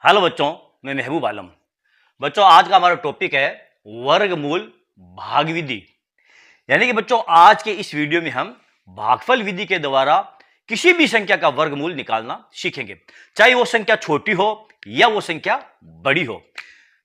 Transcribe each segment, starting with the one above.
Hello बच्चों, मैं महबूब आलम। बच्चों, आज का हमारा टॉपिक है वर्गमूल भाग विधि। यानी कि बच्चों, आज के इस वीडियो में हम भागफल विधि के द्वारा किसी भी संख्या का वर्गमूल निकालना सीखेंगे। चाहे वो संख्या छोटी हो या वो संख्या बड़ी हो,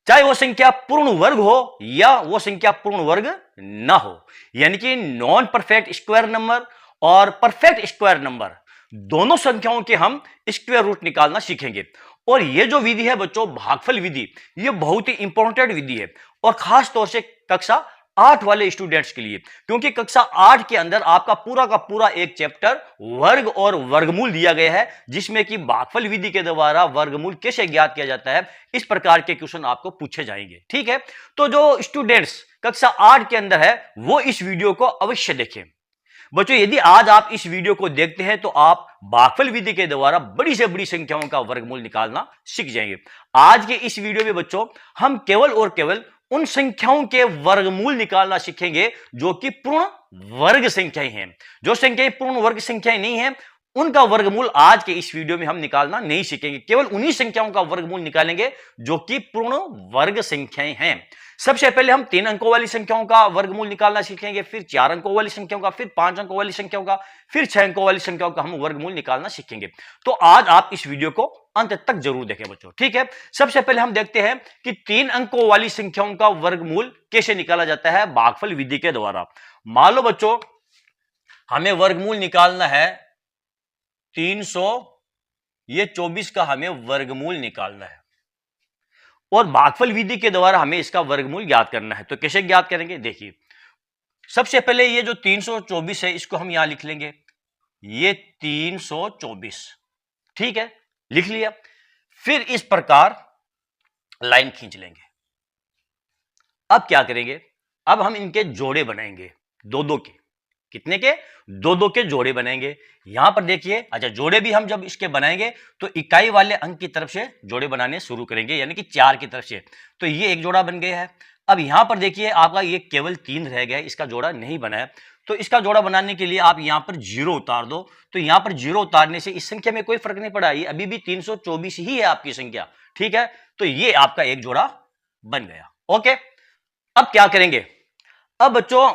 चाहे वो संख्या पूर्ण वर्ग हो या वो संख्या पूर्ण वर्ग ना हो। यानी कि नॉन परफेक्ट स्क्वायर नंबर और परफेक्ट स्क्वायर नंबर दोनों संख्याओं के हम स्क्वायर रूट निकालना सीखेंगे। और ये जो विधि है बच्चों, भागफल विधि, ये बहुत ही इंपॉर्टेंट विधि है और खास तौर से कक्षा 8 वाले स्टूडेंट्स के लिए, क्योंकि कक्षा 8 के अंदर आपका पूरा का पूरा एक चैप्टर वर्ग और वर्गमूल दिया गया है, जिसमें कि भागफल विधि के द्वारा वर्गमूल कैसे ज्ञात किया जाता है, इस प्रकार के क्वेश्चन आपको पूछे जाएंगे। ठीक है, तो जो स्टूडेंट्स कक्षा 8 के अंदर है वो इस वीडियो को अवश्य देखें। बच्चों, यदि आज आप इस वीडियो को देखते हैं तो आप भागफल विधि के द्वारा बड़ी से बड़ी संख्याओं का वर्गमूल निकालना सीख जाएंगे। आज के इस वीडियो में बच्चों, हम केवल और केवल उन संख्याओं के वर्गमूल निकालना सीखेंगे जो कि पूर्ण वर्ग संख्याएं हैं। जो संख्याएं पूर्ण वर्ग संख्याएं नहीं है, उनका वर्गमूल आज के इस वीडियो में हम निकालना नहीं सीखेंगे। केवल उन्हीं संख्याओं का वर्गमूल निकालेंगे जो कि पूर्ण वर्ग संख्याएं हैं। सबसे पहले हम 3 अंकों वाली संख्याओं का वर्गमूल निकालना सीखेंगे, फिर 4 अंकों वाली संख्याओं का, फिर 5 अंकों वाली संख्याओं का, फिर 6 अंकों वाली संख्याओं का हम वर्गमूल निकालना सीखेंगे। तो आज आप इस वीडियो को अंत तक जरूर देखें बच्चों। ठीक है, सबसे पहले हम देखते हैं कि 3 अंकों वाली संख्याओं का वर्गमूल कैसे निकाला जाता है भागफल विधि के द्वारा। मान लो बच्चों, हमें वर्गमूल निकालना है 300, ये 24 का हमें वर्गमूल निकालना है और भागफल विधि के द्वारा हमें इसका वर्गमूल ज्ञात करना है। तो कैसे ज्ञात करेंगे, देखिए। सबसे पहले ये जो 324 है इसको हम यहां लिख लेंगे, ये 324। ठीक है, लिख लिया। फिर इस प्रकार लाइन खींच लेंगे। अब क्या करेंगे, अब हम इनके जोड़े बनाएंगे, दो दो के। कितने के? दो दो के जोड़े बनाएंगे। यहां पर देखिए, अच्छा, जोड़े भी हम जब इसके बनाएंगे तो इकाई वाले अंक की तरफ से जोड़े बनाने शुरू करेंगे, यानी कि 4 की तरफ से। तो ये एक जोड़ा बन गया है। अब यहां पर देखिए, आपका ये केवल 3 रह गया है, इसका जोड़ा नहीं बना है। तो इसका जोड़ा बनाने के लिए आप यहां पर 0 उतार दो। तो यहां पर 0 उतारने से इस संख्या में कोई फर्क नहीं पड़ा, ये अभी भी 324 ही है आपकी संख्या। ठीक है, तो ये आपका एक जोड़ा बन गया। ओके, अब क्या करेंगे, अब बच्चों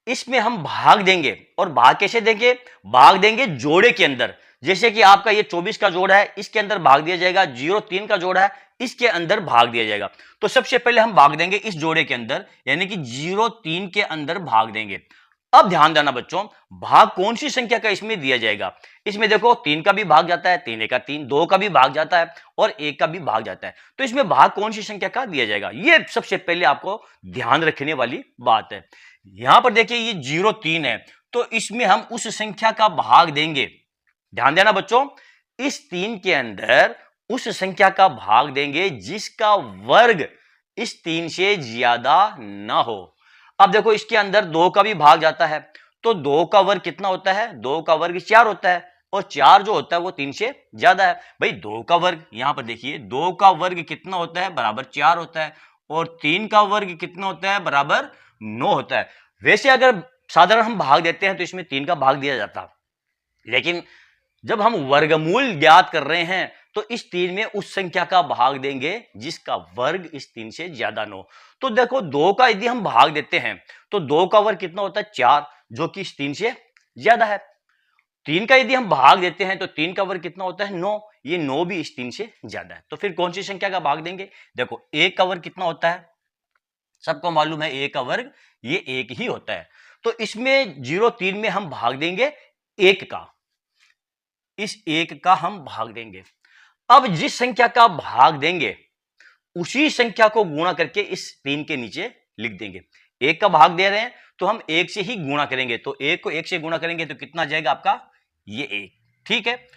इसमें हम भाग देंगे। और भाग कैसे देंगे, भाग देंगे जोड़े के अंदर। जैसे कि आपका ये 24 का जोड़ा है, इसके अंदर भाग दिया जाएगा। 03 का जोड़ा है, इसके अंदर भाग दिया जाएगा। तो सबसे पहले हम भाग देंगे इस जोड़े के अंदर, यानी कि 03 के अंदर भाग देंगे। अब ध्यान देना बच्चों, भाग कौन सी संख्या का इसमें दिया जाएगा। इसमें देखो 3 का भी भाग जाता है, 3 का 3, 2 का भी भाग जाता है और 1 का भी भाग जाता है। तो इसमें भाग कौन सी संख्या का दिया जाएगा, ये सबसे पहले आपको ध्यान रखने वाली बात है। यहां पर देखिए ये 03 है, तो इसमें हम उस संख्या का भाग देंगे। ध्यान देना बच्चों, इस 3 के अंदर उस संख्या का भाग देंगे जिसका वर्ग इस 3 से ज्यादा ना हो। अब देखो इसके अंदर 2 का भी भाग जाता है, तो 2 का वर्ग कितना होता है, 2 का वर्ग 4 होता है, और 4 जो होता है वो 3 से ज्यादा है। भाई 2 का वर्ग, यहां पर देखिए 2 का वर्ग कितना होता है, बराबर 4 होता है, और 3 का वर्ग कितना होता है, बराबर 9 होता है। वैसे अगर साधारण हम भाग देते हैं तो इसमें 3 का भाग दिया जाता, लेकिन जब हम वर्गमूल ज्ञात कर रहे हैं तो इस 3 में उस संख्या का भाग देंगे जिसका वर्ग इस 3 से ज्यादा न हो। तो देखो 2 का यदि हम भाग देते हैं तो 2 का वर्ग कितना होता है, 4, जो कि इस 3 से ज्यादा है। 3 का यदि हम भाग देते हैं तो 3 का वर्ग कितना होता है, 9, ये 9 भी इस 3 से ज्यादा है। तो फिर कौन सी संख्या का भाग देंगे, देखो 1 का वर्ग कितना होता है, सबको मालूम है 1 का वर्ग ये 1 ही होता है। तो इसमें 03 में हम भाग देंगे 1 का, इस 1 का हम भाग देंगे। अब जिस संख्या का भाग देंगे उसी संख्या को गुणा करके इस 3 के नीचे लिख देंगे। 1 का भाग दे रहे हैं तो हम 1 से ही गुणा करेंगे, तो 1 को 1 से गुणा करेंगे तो कितना जाएगा आपका, ये 1। ठीक है,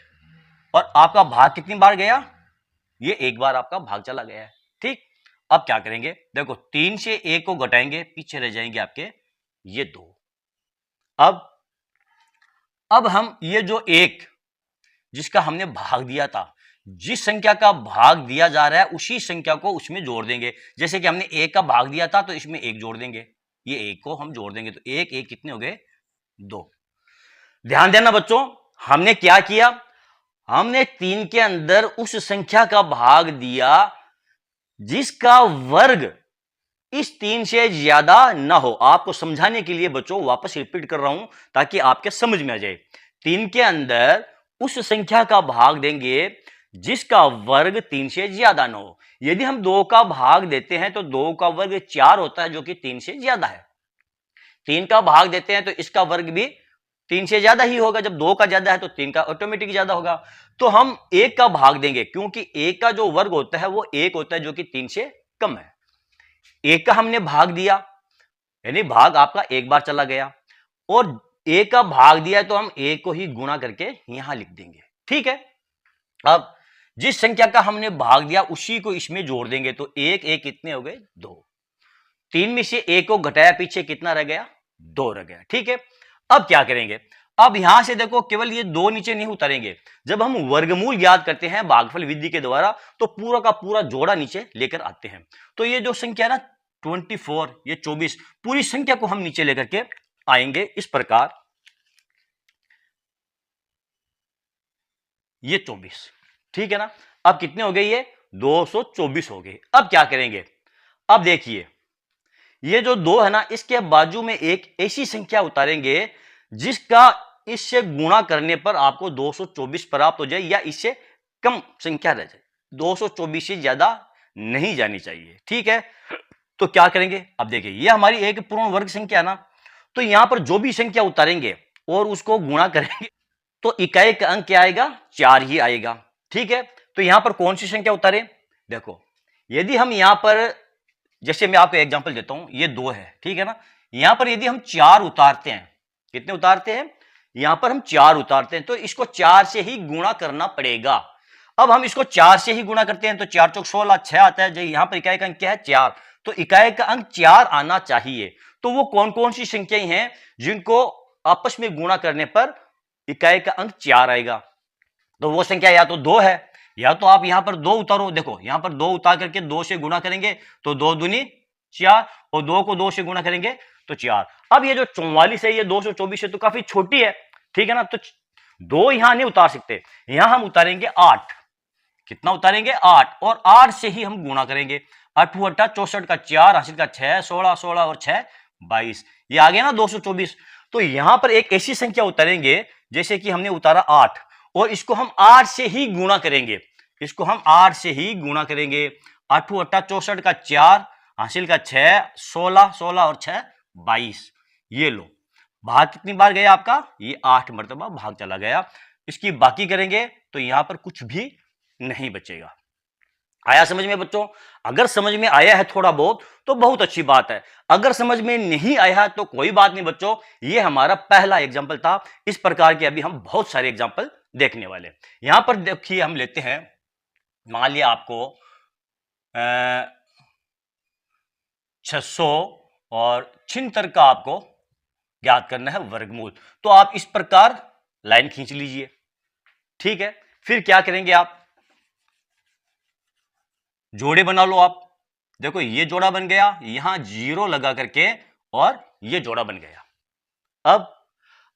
और आपका भाग कितनी बार गया, ये 1 बार आपका भाग चला गया है। ठीक, अब क्या करेंगे, देखो 3 से 1 को घटाएंगे, पीछे रह जाएंगे आपके ये 2। अब हम ये जो 1 जिसका हमने भाग दिया था, जिस संख्या का भाग दिया जा रहा है उसी संख्या को उसमें जोड़ देंगे। जैसे कि हमने 1 का भाग दिया था तो इसमें 1 जोड़ देंगे, ये 1 को हम जोड़ देंगे, तो 1 1 कितने हो गए, 2। ध्यान देना बच्चों, हमने क्या किया, हमने 3 के अंदर उस संख्या का भाग दिया जिसका वर्ग इस 3 से ज्यादा ना हो। आपको समझाने के लिए बच्चों वापस रिपीट कर रहा हूं ताकि आपके समझ में आ जाए। 3 के अंदर उस संख्या का भाग देंगे जिसका वर्ग 3 से ज्यादा ना हो। यदि हम 2 का भाग देते हैं तो 2 का वर्ग 4 होता है जो कि 3 से ज्यादा है। 3 का भाग देते हैं तो इसका वर्ग भी 3 से ज्यादा ही होगा। जब 2 का ज्यादा है तो 3 का ऑटोमेटिक ज्यादा होगा। तो हम 1 का भाग देंगे क्योंकि 1 का जो वर्ग होता है वो 1 होता है जो कि 3 से कम है। 1 का हमने भाग दिया, यानी भाग आपका एक बार चला गया, और 1 का भाग दिया तो हम 1 को ही गुणा करके यहां लिख देंगे। ठीक है, अब जिस संख्या का हमने भाग दिया उसी को इसमें जोड़ देंगे तो 1 1 कितने हो गए? 2। 3 में से 1 को घटाया, पीछे कितना रह गया? 2 रह गया। ठीक है, अब क्या करेंगे? अब यहां से देखो केवल ये 2 नीचे नहीं उतारेंगे। जब हम वर्गमूल ज्ञात करते हैं भागफल विधि के द्वारा तो पूरा का पूरा जोड़ा नीचे लेकर आते हैं। तो ये जो संख्या ना 24, ये 24, पूरी संख्या को हम नीचे लेकर के आएंगे इस प्रकार। ये 24, ठीक है ना। अब कितने हो गए? ये 224 हो गए। अब क्या करेंगे? अब देखिए ये जो 2 है ना, इसके बाजू में एक ऐसी संख्या उतारेंगे जिसका इससे गुणा करने पर आपको 224 प्राप्त हो जाए या इससे कम संख्या रह जाए। 224 से ज्यादा नहीं जानी चाहिए। ठीक है, तो क्या करेंगे? अब देखिए ये हमारी एक पूर्ण वर्ग संख्या ना, तो यहां पर जो भी संख्या उतारेंगे और उसको गुणा करेंगे तो इकाई का अंक क्या आएगा? 4 ही आएगा। ठीक है, तो यहां पर कौन सी संख्या उतारे? देखो यदि हम यहां पर, जैसे मैं आपको एग्जांपल देता हूं, ये 2 है, ठीक है ना। यहां पर यदि हम 4 उतारते हैं, कितने उतारते हैं? यहां पर हम 4 उतारते हैं तो इसको 4 से ही गुणा करना पड़ेगा। अब हम इसको 4 से ही गुणा करते हैं तो 4 चौक 16, 6 आता है। जो यहां पर इकाई का अंक क्या है? 4, तो इकाई का अंक 4 आना चाहिए। तो वो कौन कौन सी संख्याएं हैं जिनको आपस में गुणा करने पर इकाई का अंक 4 आएगा? तो वो संख्या या तो 2 है, या तो आप यहां पर 2 उतारो। देखो यहां पर 2 उतार करके 2 से गुणा करेंगे तो 2 दूनी 4, और 2 को 2 से गुणा करेंगे तो 4। अब ये जो 44 है, ये 224 है तो काफी छोटी है, ठीक है ना। तो 2 यहां नहीं उतार सकते, यहां हम उतारेंगे 8। कितना उतारेंगे? 8, और 8 से ही हम गुणा करेंगे। 8 8 64 का 4, हासिल का 6, 16 16 और 6 22, ये आ गया ना 224। तो यहां पर एक ऐसी संख्या उतारेंगे जैसे कि हमने उतारा 8, और इसको हम 8 से ही गुणा करेंगे। इसको हम 8 से ही गुणा करेंगे। 8 8 64 का 4, हासिल का 6, 16 16 और 6 22। ये लो, भाग कितनी बार गया आपका? ये 8 मरतबा भाग चला गया। इसकी बाकी करेंगे तो यहां पर कुछ भी नहीं बचेगा। आया समझ में बच्चों? अगर समझ में आया है थोड़ा बहुत तो बहुत अच्छी बात है, अगर समझ में नहीं आया तो कोई बात नहीं बच्चों। ये हमारा पहला एग्जाम्पल था। इस प्रकार के अभी हम बहुत सारे एग्जाम्पल देखने वाले। यहां पर देखिए हम लेते हैं, मान लिया आपको 676 का आपको ज्ञात करना है वर्गमूल। तो आप इस प्रकार लाइन खींच लीजिए, ठीक है। फिर क्या करेंगे? आप जोड़े बना लो। आप देखो ये जोड़ा बन गया, यहां 0 लगा करके, और ये जोड़ा बन गया।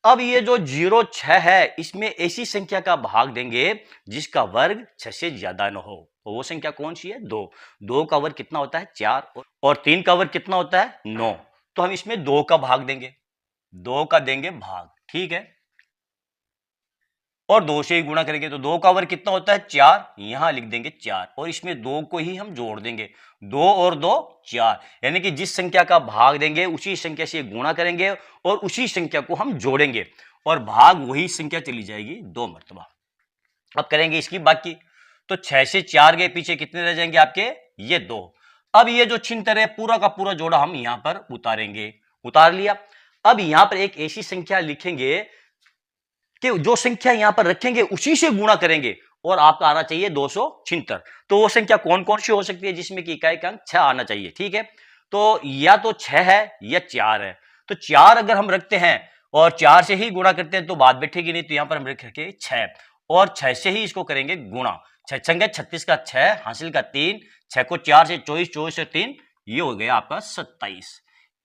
अब ये जो 0 6 है, इसमें ऐसी संख्या का भाग देंगे जिसका वर्ग 6 से ज्यादा न हो। तो वो संख्या कौन सी है? 2। 2 का वर्ग कितना होता है? 4, और 3 का वर्ग कितना होता है? 9। तो हम इसमें 2 का भाग देंगे, 2 का देंगे भाग, ठीक है, और 2 से ही गुणा करेंगे तो 2 का वर्ग कितना होता है? 4, यहां लिख देंगे 4, और इसमें 2 को ही हम जोड़ देंगे। 2 और 2 4, यानी कि जिस संख्या का भाग देंगे उसी संख्या से गुणा करेंगे और उसी संख्या को हम जोड़ेंगे, और भाग वही संख्या चली जाएगी 2 मरतबा। अब करेंगे इसकी बाकी, तो 6 से 4 गए, पीछे कितने रह जाएंगे आपके? ये 2। अब ये जो छिहत्तर है पूरा का पूरा जोड़ा हम यहां पर उतारेंगे। उतार लिया। अब यहां पर एक ऐसी संख्या लिखेंगे कि जो संख्या यहां पर रखेंगे उसी से गुणा करेंगे, और आपका आना चाहिए 276। तो वो संख्या कौन कौन सी हो सकती है जिसमें कि इकाई का अंक 6 आना चाहिए, ठीक है। तो या तो 6 है या 4 है। तो 4 अगर हम रखते हैं और 4 से ही गुणा करते हैं तो बात बैठेगी नहीं, तो यहां पर हम रखेंगे 6, और 6 से ही इसको करेंगे गुणा। 6 छंगे 36 का 6, हासिल का 3, 6 को 4 से 24, 24 से 3, ये हो गया आपका 27।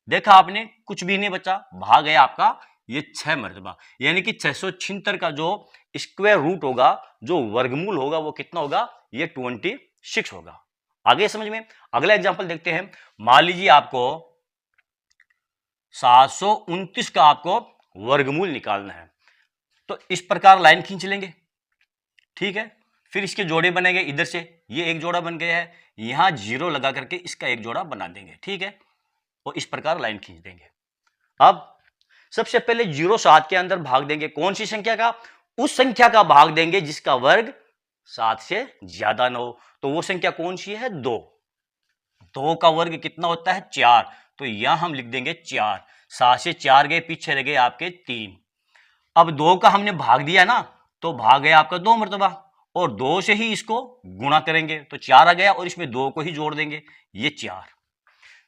देखा आपने, कुछ भी नहीं बचा, भाग गया आपका ये 6 मरतबा। यानी कि 676 का जो स्क्वायर रूट होगा, जो वर्गमूल होगा वो कितना होगा, ये 26 होगा। आगे समझ में। अगला एग्जांपल देखते हैं। मान लीजिए आपको 729 का आपको वर्गमूल निकालना है, तो इस प्रकार लाइन खींच लेंगे, ठीक है। फिर इसके जोड़े बनेंगे, इधर से ये एक जोड़ा बन गया है, यहां 0 लगा करके इसका एक जोड़ा बना देंगे, ठीक है। और इस प्रकार लाइन खींच देंगे। अब सबसे पहले 0 7 के अंदर भाग देंगे, कौन सी संख्या का, उस संख्या का भाग देंगे जिसका वर्ग 7 से ज्यादा न हो। तो वो संख्या कौन सी है, 2। 2 का वर्ग कितना होता है, 4। तो यहां हम लिख देंगे 4। 7 से 4 गए, पीछे रह गए आपके 3। अब 2 का हमने भाग दिया ना, तो भाग गया आपका 2 मर्तबा, और 2 से ही इसको गुणा करेंगे तो 4 आ गया, और इसमें 2 को ही जोड़ देंगे, ये 4।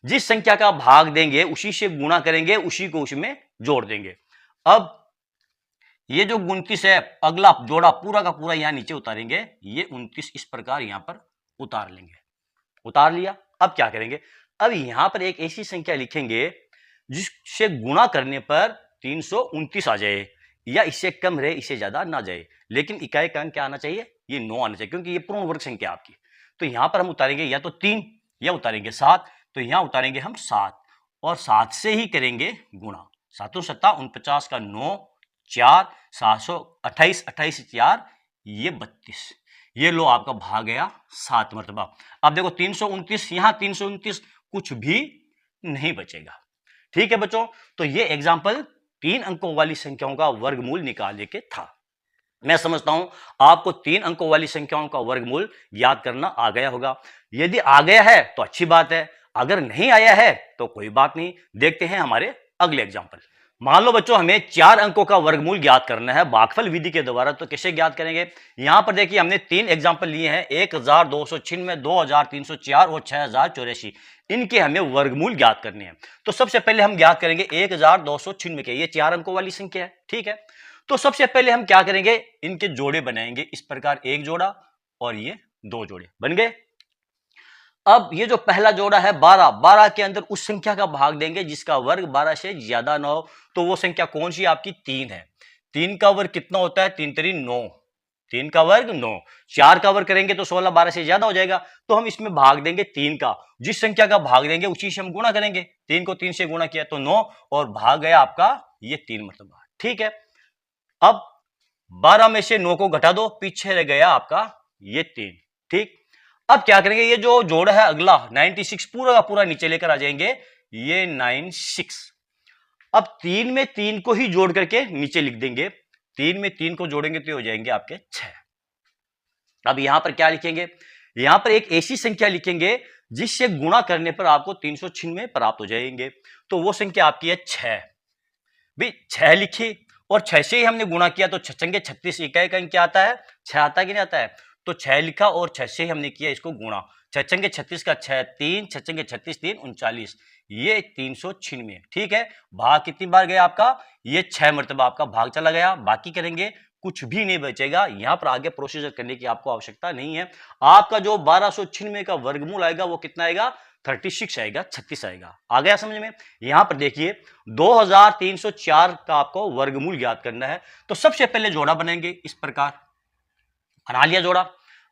जिस संख्या का भाग देंगे उसी से गुणा करेंगे, उसी को उसमें जोड़ देंगे। अब ये जो 29 है, अगला जोड़ा पूरा का पूरा यहां नीचे उतारेंगे, ये 29 इस प्रकार यहां पर उतार लेंगे। उतार लिया। अब क्या करेंगे, अब यहां पर एक ऐसी संख्या लिखेंगे जिससे गुणा करने पर 329 आ जाए, या इससे कम रहे, इससे ज्यादा ना जाए, लेकिन इकाई का अंक क्या आना चाहिए, ये 9 आना चाहिए, क्योंकि ये पूर्ण वर्ग संख्या आपकी। तो यहां पर हम उतारेंगे या तो 3 या उतारेंगे 7। तो यहां उतारेंगे हम 7, और 7 से ही करेंगे गुणा। 7 7 49 का 9, 4 728, 28 4, ये 32। ये लो आपका भाग गया 7 मरतबा। अब देखो 329, यहां 329 कुछ भी नहीं बचेगा, ठीक है बच्चों। तो ये एग्जाम्पल 3 अंकों वाली संख्याओं का वर्गमूल निकालने के था। मैं समझता हूं आपको 3 अंकों वाली संख्याओं का वर्गमूल याद करना आ गया होगा। यदि आ गया है तो अच्छी बात है, अगर नहीं आया है तो कोई बात नहीं। देखते हैं हमारे अगले एग्जाम्पल। मान लो बच्चों हमें 4 अंकों का वर्गमूल ज्ञात करना है भागफल विधि के द्वारा, तो कैसे ज्ञात करेंगे। यहां पर देखिए हमने 3 एग्जाम्पल लिए हैं, 1296, 2304 और 6084। इनके हमें वर्गमूल ज्ञात करने हैं। तो सबसे पहले हम ज्ञात करेंगे 1296 के, ये 4 अंकों वाली संख्या है, ठीक है। तो सबसे पहले हम क्या करेंगे, इनके जोड़े बनाएंगे, इस प्रकार एक जोड़ा और ये 2 जोड़े बन गए। अब ये जो पहला जोड़ा है 12, 12 के अंदर उस संख्या का भाग देंगे जिसका वर्ग 12 से ज्यादा ना हो। तो वो संख्या कौन सी आपकी, 3 है। 3 का वर्ग कितना होता है, 3 3 9, 3 का वर्ग 9। 4 का वर्ग करेंगे तो 16, 12 से ज्यादा हो जाएगा। तो हम इसमें भाग देंगे 3 का, जिस संख्या का भाग देंगे उसी से हम गुणा करेंगे। 3 को 3 से गुणा किया तो 9, और भाग गया आपका ये 3 मरतबा, ठीक है। अब 12 में से 9 को घटा दो, पीछे रह गया आपका ये 3, ठीक। अब क्या करेंगे, ये जो जोड़ है अगला 96 पूरा का पूरा नीचे लेकर आ जाएंगे, ये 96। अब 3 में 3 को ही जोड़ करके नीचे लिख देंगे, 3 में 3 को जोड़ेंगे तो हो जाएंगे आपके 6। अब यहां पर क्या लिखेंगे, यहां पर एक ऐसी संख्या लिखेंगे जिससे गुणा करने पर आपको 396 प्राप्त हो जाएंगे। तो वो संख्या आपकी है 6। भी 6 लिखी, और 6 से ही हमने गुणा किया तो 6 छंगे 36, इकाई का अंक क्या आता है, 6 आता है कि नहीं आता है। तो 6 लिखा और 6 से ही हमने किया इसको गुणा। 6 छंगे 36 का 6, 3 6 छंगे 36, 3 39, ये 396, ठीक है। भाग कितनी बार गया आपका, ये 6 मरतबा आपका भाग चला गया। बाकी करेंगे कुछ भी नहीं बचेगा, यहां पर आगे प्रोसीजर करने की आपको आवश्यकता नहीं है। आपका जो 1296 का वर्गमूल आएगा वो कितना आएगा, 36 आएगा, 36 आएगा। आ गया समझ में। यहां पर देखिए 2304 का आपको वर्गमूल ज्ञात करना है। तो सबसे पहले जोड़ा बनेंगे, इस प्रकार बना लिया जोड़ा।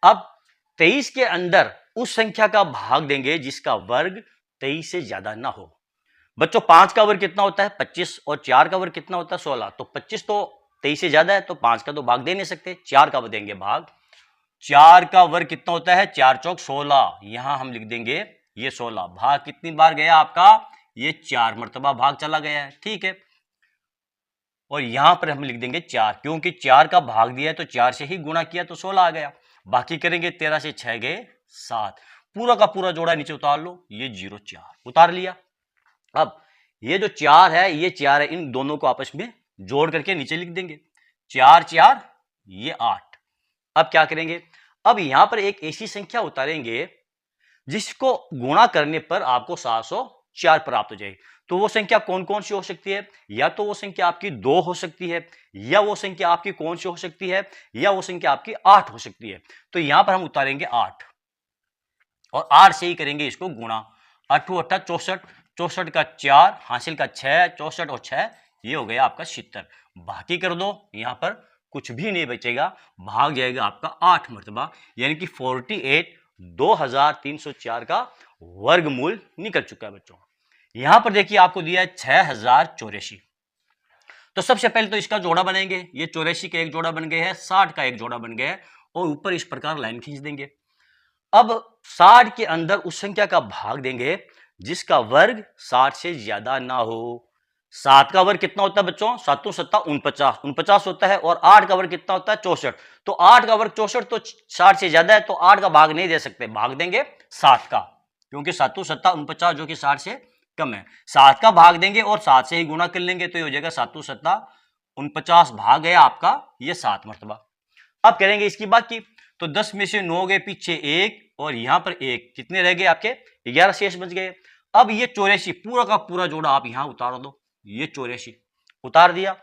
अब 23 के अंदर उस संख्या का भाग देंगे जिसका वर्ग 23 से ज्यादा ना हो। बच्चों 5 का वर्ग कितना होता है, 25, और 4 का वर्ग कितना होता है, 16। तो 25 तो 23 से ज्यादा है, तो 5 का तो भाग दे नहीं सकते, 4 का देंगे भाग। 4 का वर्ग कितना होता है, 4 चौक 16, यहां हम लिख देंगे ये 16। भाग कितनी बार गया आपका, ये 4 मरतबा भाग चला गया है, ठीक है। और यहां पर हम लिख देंगे 4, क्योंकि 4 का भाग दिया है तो 4 से ही गुणा किया तो 16 आ गया। बाकी करेंगे 13 से 6 गए 7, पूरा का पूरा जोड़ा नीचे उतार लो, ये 0 4 उतार लिया। अब ये जो 4 है, ये 4 है, इन दोनों को आपस में जोड़ करके नीचे लिख देंगे, 4 4 ये 8। अब क्या करेंगे, अब यहां पर एक ऐसी संख्या उतारेंगे जिसको गुणा करने पर आपको 704 प्राप्त हो जाए। तो वो संख्या कौन कौन सी हो सकती है, या तो वो संख्या आपकी 2 हो सकती है, या वो संख्या आपकी कौन सी हो सकती है, या वो संख्या आपकी 8 हो सकती है। तो यहां पर हम उतारेंगे 8, और 8 से ही करेंगे इसको गुणा। 8 8 64, 64 का 4 हासिल का 6, 64 और 6 ये हो गया आपका 76। बाकी कर दो, यहां पर कुछ भी नहीं बचेगा, भाग जाएगा आपका 8 मरतबा, यानी कि 48 2304 का वर्गमूल निकल चुका है बच्चों। यहां पर देखिए आपको दिया है 6084। तो सबसे पहले तो इसका जोड़ा बनाएंगे, ये 84 का एक जोड़ा बन गया है, 60 का एक जोड़ा बन गया है, और ऊपर इस प्रकार लाइन खींच देंगे। अब 60 के अंदर उस संख्या का भाग देंगे जिसका वर्ग 60 से ज्यादा ना हो। 7 का वर्ग कितना होता है बच्चों? 7 7 49 49 होता है, और 8 का वर्ग कितना होता है? 64। तो 8 का वर्ग 64 तो 60 से ज्यादा है, तो 8 का भाग नहीं दे सकते, भाग देंगे 7 का, क्योंकि 7 7 49 जो कि 60 से कम है। 7 का भाग देंगे और 7 से ही गुणा कर लेंगे, तो ये हो जाएगा 7 7 49 भाग गया आपका ये 7 मरतबा। अब करेंगे इसकी बाकी, तो 10 में से 9 गए पीछे 1, और यहां पर 1, कितने रह गए आपके? 11 शेष बच गए। अब ये 84 पूरा का पूरा जोड़ा आप यहां उतार दो, ये 84 उतार दिया।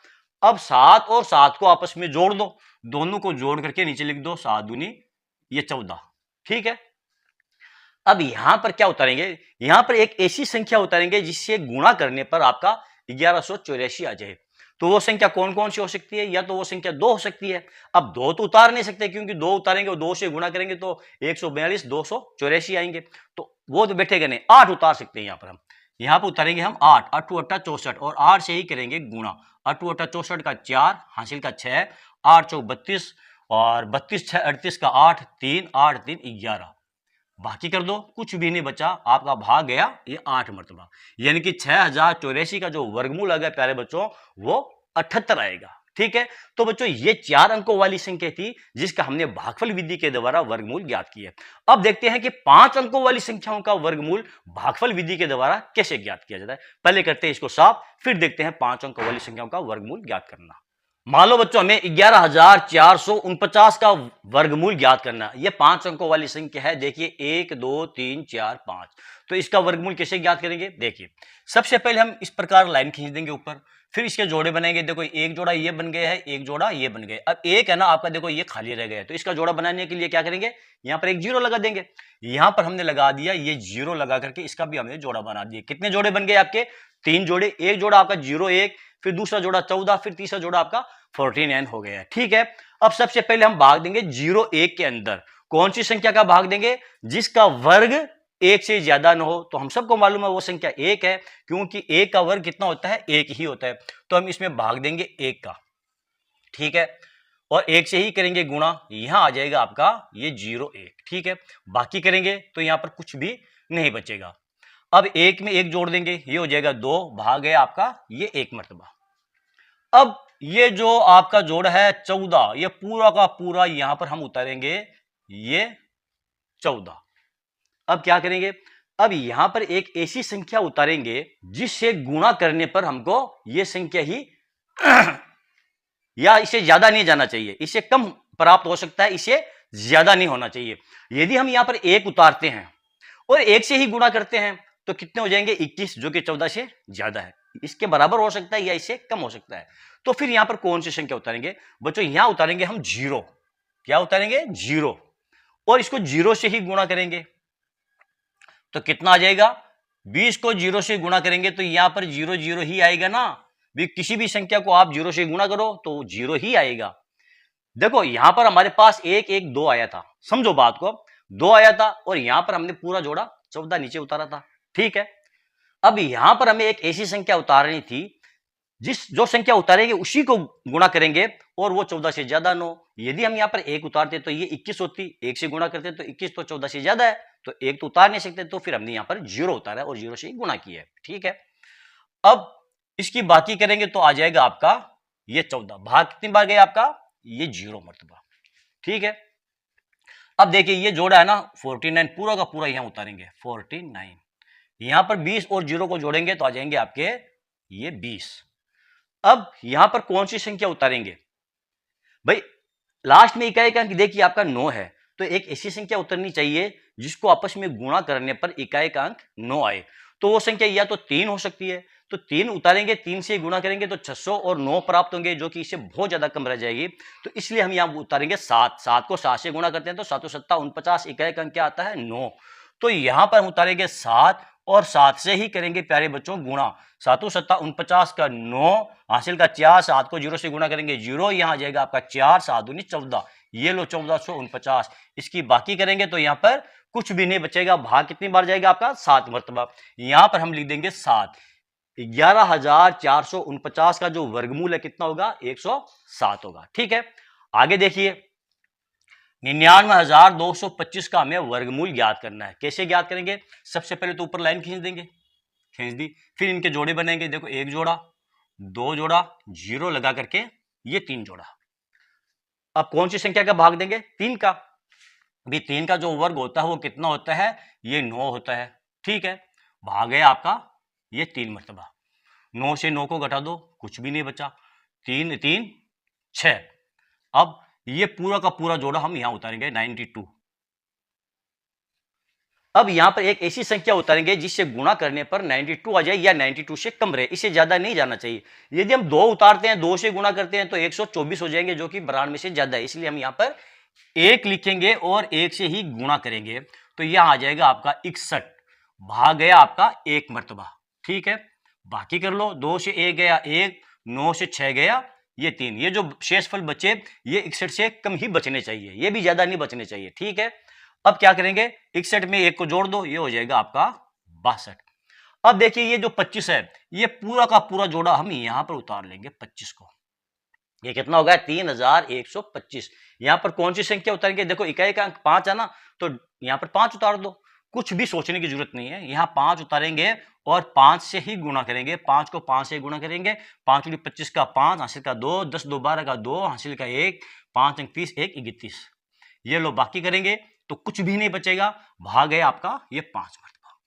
अब 7 और 7 को आपस में जोड़ दो, दोनों को जोड़ करके नीचे लिख दो 7 दूनी ये 14, ठीक है। अब यहां पर क्या उतारेंगे? यहां पर एक ऐसी संख्या उतारेंगे जिससे गुणा करने पर आपका 1184 आ जाए। तो वो संख्या कौन कौन सी हो सकती है? या तो वो संख्या 2 हो सकती है। अब 2 तो उतार नहीं सकते, क्योंकि 2 उतारेंगे और 2 से गुणा करेंगे तो 142 284 आएंगे, तो वो तो बैठेगा नहीं। 8 उतार सकते हैं, यहां पर उतारेंगे हम 8, 8 8 64, और 8 से ही करेंगे गुणा। 8 8 64 का 4 हासिल का 6, 8 4 32, और 32 6 38 का 8 3 8 3 11, बाकी कर दो, कुछ भी नहीं बचा, आपका भाग गया ये 8 मरतबा, यानी कि 6084 का जो वर्गमूल आ गया प्यारे बच्चों वो 78 आएगा, ठीक है। तो बच्चों ये 4 अंकों वाली संख्या थी जिसका हमने भागफल विधि के द्वारा वर्गमूल ज्ञात किया। अब देखते हैं कि 5 अंकों वाली संख्याओं का वर्गमूल भागफल विधि के द्वारा कैसे ज्ञात किया जाता है। पहले करते हैं इसको साफ, फिर देखते हैं 5 अंकों वाली संख्याओं का वर्गमूल ज्ञात करना। मान लो बच्चों हमें 11449 का वर्गमूल ज्ञात करना, ये 5 अंकों वाली संख्या है। देखिए 1 2 3 4 5, तो इसका वर्गमूल कैसे ज्ञात करेंगे? देखिए सबसे पहले हम इस प्रकार लाइन खींच देंगे ऊपर, फिर इसके जोड़े बनाएंगे। देखो एक जोड़ा ये बन गया है, एक जोड़ा ये बन गया। अब एक है ना आपका, देखो ये खाली रह गया है, तो इसका जोड़ा बनाने के लिए क्या करेंगे? यहाँ पर एक जीरो लगा देंगे। यहां पर हमने लगा दिया, ये जीरो लगा करके इसका भी हमने जोड़ा बना दिया। कितने जोड़े बन गए आपके? 3 जोड़े। एक जोड़ा आपका 01, फिर दूसरा जोड़ा 14, फिर तीसरा जोड़ा आपका 49 हो गया है, ठीक है। अब सबसे पहले हम भाग देंगे 01 के अंदर। कौन सी संख्या का भाग देंगे? जिसका वर्ग 1 से ज्यादा न हो। तो हम सबको मालूम है वो संख्या 1 है, क्योंकि 1 का वर्ग कितना होता है? 1 ही होता है। तो हम इसमें भाग देंगे 1 का, ठीक है, और 1 से ही करेंगे गुणा। यहां आ जाएगा आपका ये 01, ठीक है। बाकी करेंगे तो यहां पर कुछ भी नहीं बचेगा। अब 1 में 1 जोड़ देंगे, ये हो जाएगा 2, भाग गया आपका ये 1 मरतबा। अब ये जो आपका जोड़ है 14, ये पूरा का पूरा यहां पर हम उतारेंगे ये 14। अब क्या करेंगे? अब यहां पर एक ऐसी संख्या उतारेंगे जिससे गुणा करने पर हमको ये संख्या ही या इससे ज्यादा नहीं जाना चाहिए, इससे कम प्राप्त हो सकता है, इससे ज्यादा नहीं होना चाहिए। यदि हम यहां पर 1 उतारते हैं और 1 से ही गुणा करते हैं तो कितने हो जाएंगे? 21, जो कि 14 से ज्यादा है। इसके बराबर हो सकता है या इससे कम हो सकता है। तो फिर यहां पर कौन सी संख्या उतारेंगे बच्चों? यहां उतारेंगे हम 0। क्या उतारेंगे? 0, और इसको 0 से ही गुणा करेंगे तो कितना आ जाएगा? 20 को 0 से गुणा करेंगे तो यहां पर 0 0 ही आएगा ना। भी किसी भी संख्या को आप 0 से गुणा करो तो 0 ही आएगा। देखो यहां पर हमारे पास 1 1 2 आया था, समझो बात को, 2 आया था, और यहां पर हमने पूरा जोड़ा 14 नीचे उतारा था, ठीक है। अब यहां पर हमें एक ऐसी संख्या उतारनी थी जो संख्या उतारेंगे उसी को गुणा करेंगे, और वो 14 से ज्यादा न हो। यदि हम यहाँ पर 1 उतारते तो ये 21 होती, 1 से गुणा करते तो 21, तो 14 से ज्यादा है, तो 1 तो उतार नहीं सकते, तो फिर हमने यहाँ पर 0 उतारा और 0 से ही गुणा किया है, ठीक है। अब इसकी बाकी करेंगे तो आ जाएगा आपका ये 14। भाग कितनी बार गया आपका? ये 0 मरतबा, ठीक है। अब देखिए ये जोड़ा है ना 49, पूरा का पूरा यहां उतारेंगे 49। यहां पर 20 और 0 को जोड़ेंगे तो आ जाएंगे आपके ये 20। अब यहां पर कौन सी संख्या उतारेंगे भाई? लास्ट में इकाई का अंक देखिए आपका 9 है, तो एक ऐसी संख्या उतरनी चाहिए जिसको आपस में गुणा करने पर इकाई का अंक 9 आए। तो वो संख्या या तो 3 हो सकती है, तो 3 उतारेंगे, 3 से गुणा करेंगे तो 600 और 9 प्राप्त होंगे, जो कि इससे बहुत ज्यादा कम रह जाएगी। तो इसलिए हम यहां उतारेंगे 7। 7 को 7 से गुणा करते हैं तो 7 7 49, इकाई का अंक क्या आता है? 9। तो यहां पर हम उतारेंगे 7, और 7 से ही करेंगे प्यारे बच्चों गुणा। 7 सत्ता 49 का 9, हासिल का 4, 7 को 0 से गुणा करेंगे 0, यहाँ आ जाएगा आपका 4, 7 दूनी 14, ये लो 1449। इसकी बाकी करेंगे तो यहाँ पर कुछ भी नहीं बचेगा, भाग कितनी बार जाएगा आपका 7 मरतबा। यहाँ पर हम लिख देंगे 7। 11,449 का जो वर्गमूल है कितना होगा 107 होगा। ठीक है, आगे देखिए 99,225 का हमें वर्गमूल ज्ञात करना है। कैसे ज्ञात करेंगे? सबसे पहले तो ऊपर लाइन खींच देंगे, खींच दी, फिर इनके जोड़े बनेंगे। देखो 1 जोड़ा, 2 जोड़ा, 0 लगा करके ये 3 जोड़ा। अब कौन सी संख्या का भाग देंगे? 3 का। भी 3 का जो वर्ग होता है वो कितना होता है? ये 9 होता है। ठीक है, भाग है आपका ये 3 मरतबा। 9 से 9 को घटा दो, कुछ भी नहीं बचा, 3 3 6। अब ये पूरा का पूरा जोड़ा हम यहां उतारेंगे 92। अब यहां पर एक ऐसी संख्या उतारेंगे जिससे गुणा करने पर 92 आ जाए या 92 से कम रहे, इससे ज्यादा नहीं जाना चाहिए। यदि हम 2 उतारते हैं, 2 से गुणा करते हैं तो 124 हो जाएंगे, जो कि 92 से ज्यादा है, इसलिए हम यहां पर 1 लिखेंगे और 1 से ही गुणा करेंगे तो यह आ जाएगा आपका 61, भाग गया आपका 1 मरतबा। ठीक है, बाकी कर लो, 2 से 1 गया 1, 9 से 6 गया ये 3, ये जो शेषफल बचे ये 61 से कम ही बचने चाहिए, ये भी ज्यादा नहीं बचने चाहिए। ठीक है, अब क्या करेंगे? 61 में 1 को जोड़ दो, ये हो जाएगा आपका 62। अब देखिए ये जो 25 है ये पूरा का पूरा जोड़ा हम यहां पर उतार लेंगे 25 को। ये कितना होगा? 3125। यहां पर कौन सी संख्या उतारेंगे? देखो इकाई का अंक 5 है ना, तो यहां पर 5 उतार दो, कुछ भी सोचने की जरूरत नहीं है, यहां 5 उतारेंगे और 5 से ही गुणा करेंगे। 5 को 5 से गुणा करेंगे, 5 × 25 का 5, हासिल का 2, 10 2 12 का 2, हासिल का 1, 5 अंक 30, 1 31। ये लो बाकी करेंगे तो कुछ भी नहीं बचेगा, भाग है आपका ये 5 मरतबा।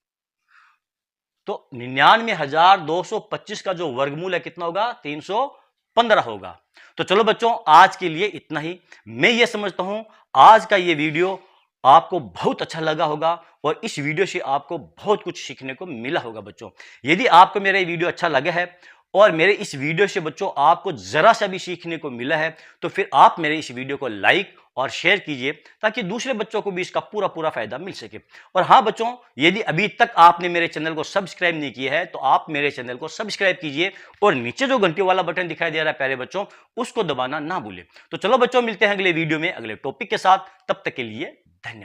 तो 99,225 का जो वर्गमूल है कितना होगा? 315 होगा। तो चलो बच्चों आज के लिए इतना ही। मैं ये समझता हूं आज का ये वीडियो आपको बहुत अच्छा लगा होगा और इस वीडियो से आपको बहुत कुछ सीखने को मिला होगा। बच्चों यदि आपको मेरा ये वीडियो अच्छा लगा है और मेरे इस वीडियो से बच्चों आपको जरा सा भी सीखने को मिला है तो फिर आप मेरे इस वीडियो को लाइक और शेयर कीजिए ताकि दूसरे बच्चों को भी इसका पूरा पूरा फायदा मिल सके। और हाँ बच्चों, यदि अभी तक आपने मेरे चैनल को सब्सक्राइब नहीं किया है तो आप मेरे चैनल को सब्सक्राइब कीजिए और नीचे जो घंटी वाला बटन दिखाई दे रहा है प्यारे बच्चों, उसको दबाना ना भूलें। तो चलो बच्चों मिलते हैं अगले वीडियो में अगले टॉपिक के साथ, तब तक के लिए धन्यवाद।